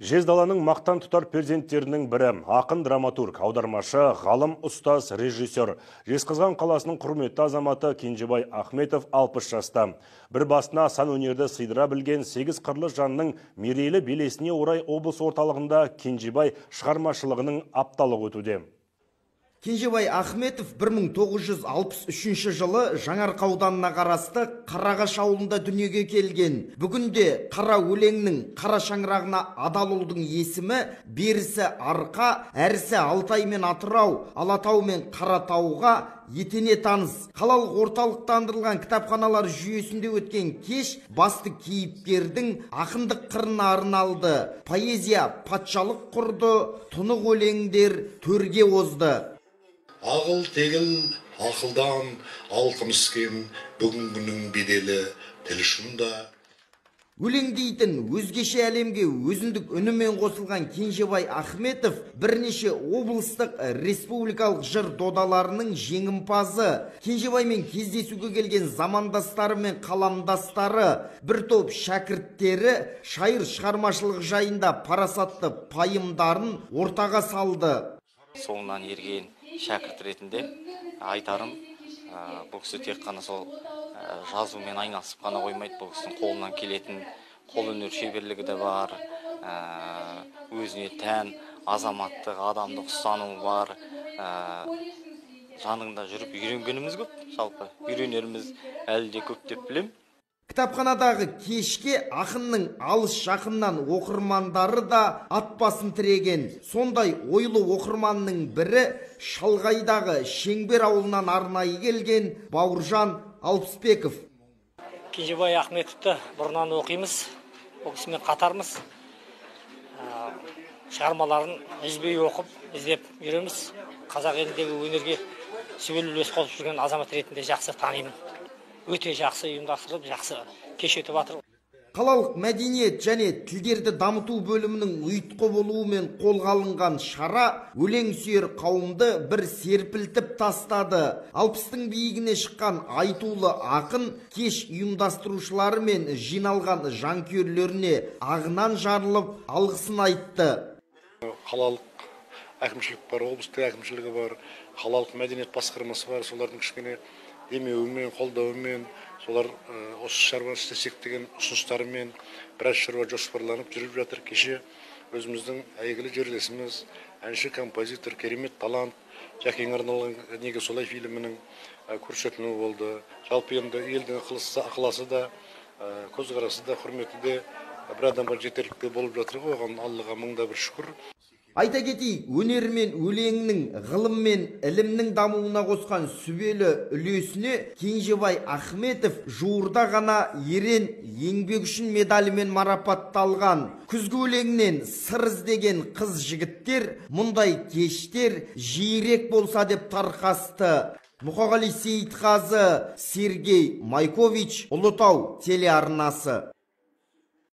Жездаланың мақтан тұтар перзенттерінің бірі, ақын драматург, аудармашы, ғалым, ұстаз, режиссер. Жезқазған қаласының құрметті азаматы Кенжебай Ахметов 60 жаста. Бір басына сан өнерді сыйдыра білген 8 қырлы жанның мерейлі белесіне орай облыс орталығында Кенжебай шығармашылығының апталығы өтуде. Кенжебай Ахметов 1963 жылы Жаңарқа ауданына қарасты Қарағаш ауылында дүниеге келген. Бүгінде қара өлеңнің қара шаңырағына адал ұлдың есімі берісі Арқа, әрісі Алтай мен Атырау, Алатау мен Қаратауға етене таныс. Қалалық орталықтандырылған кітапханалар жүйесінде өткен кеш басты кейіпкердің ақындық қырына арналды. Поэзия патшалық құрды, тұнық өлеңдер төрге озды. Ағыл тегіл ақылдан алқымыскен бүгінгінің беделі тілшімда. Өлеңдейтін өзгеше әлемге өзіндік үнімен қосылған Кенжебай Ахметов бірнеше облыстық республикалық жыр додаларының жеңімпазы. Кенжебаймен кездесуге келген замандастары мен қаламдастары, бір топ шәкірттері шайыр шығармашылық жайында парасатты пайымдарын ортаға салды. Соңынан ерген шәкірт ретінде айтарым, бұл кісі тек қана сол жазумен айналысып қана қоймайды, бұл кісінің қолынан келетін қолөнер шеберлігі де бар, өзіне тән азаматтық, адамдық ұстанымы бар, жанында жүріп үйренгеніміз көп, жалпы үйренеріміз әлі де көп деп білем. Кітапханадағы кешке ақынның алыс жақыннан оқырмандары да ат басын тіреген. Сондай ойлы оқырманның бірі шалғайдағы Шеңбер ауылынан арнайы келген Бауыржан Алпысбеков. Кенжебай Ахметовті бұрыннан оқимыз, ол кісімен қатармыз. Шығармаларын үзбей оқып, іздеп жүреміз. Қазақ еліндегі өнерге сүбелі үлес қосып жүрген азамат ретінде жақсы танимын. Өте жақсы ұйымдастырылып, жақсы кеш өтіп жатыр. Қалалық мәдениет және тілдерді дамыту бөлімінің ұйытқы болуымен қолға алынған шара өлең сүйер қауымды бір серпілтіп тастады. Алпыстың биігіне шыққан айтулы ақын кеш ұйымдастырушылары мен жиналған жанкүйерлеріне ағынан жарылып алғысын айтты. Қалалық әкімшілік бар, облыстық әкімшілігі бар, қалалық мәдениет басқармасы бар, солардың кішкене демеуімен, қолдауымен, солар осы шаруаны істесек деген ұсыныстарымен біраз шаруа жоспарланып жүріп жатыр. Кеше өзіміздің әйгілі жерлесіміз, әнші, композитор, керемет талант, Жәкеңе арналған неге солай фильмінің көрсетілімі болды. Жалпы енді елдің ықыласы да, көзқарасы да, құрметі де бір адамға жетерлікте болып жатыр ғой, оған Аллаға мыңда бір шүкір. Айта кетейік, өнер мен өлеңнің, ғылым мен ілімнің дамуына қосқан сүбелі үлесіне Кенжебай Ахметов жуырда ғана ерен еңбек үшін медалімен марапатталған. Күзгі өлеңнен сыр іздеген қыз жігіттер мұндай кештер жиірек болса деп тарқасты. Мұқағали Сейітқазы, Сергей Майкович, Ұлытау телеарнасы.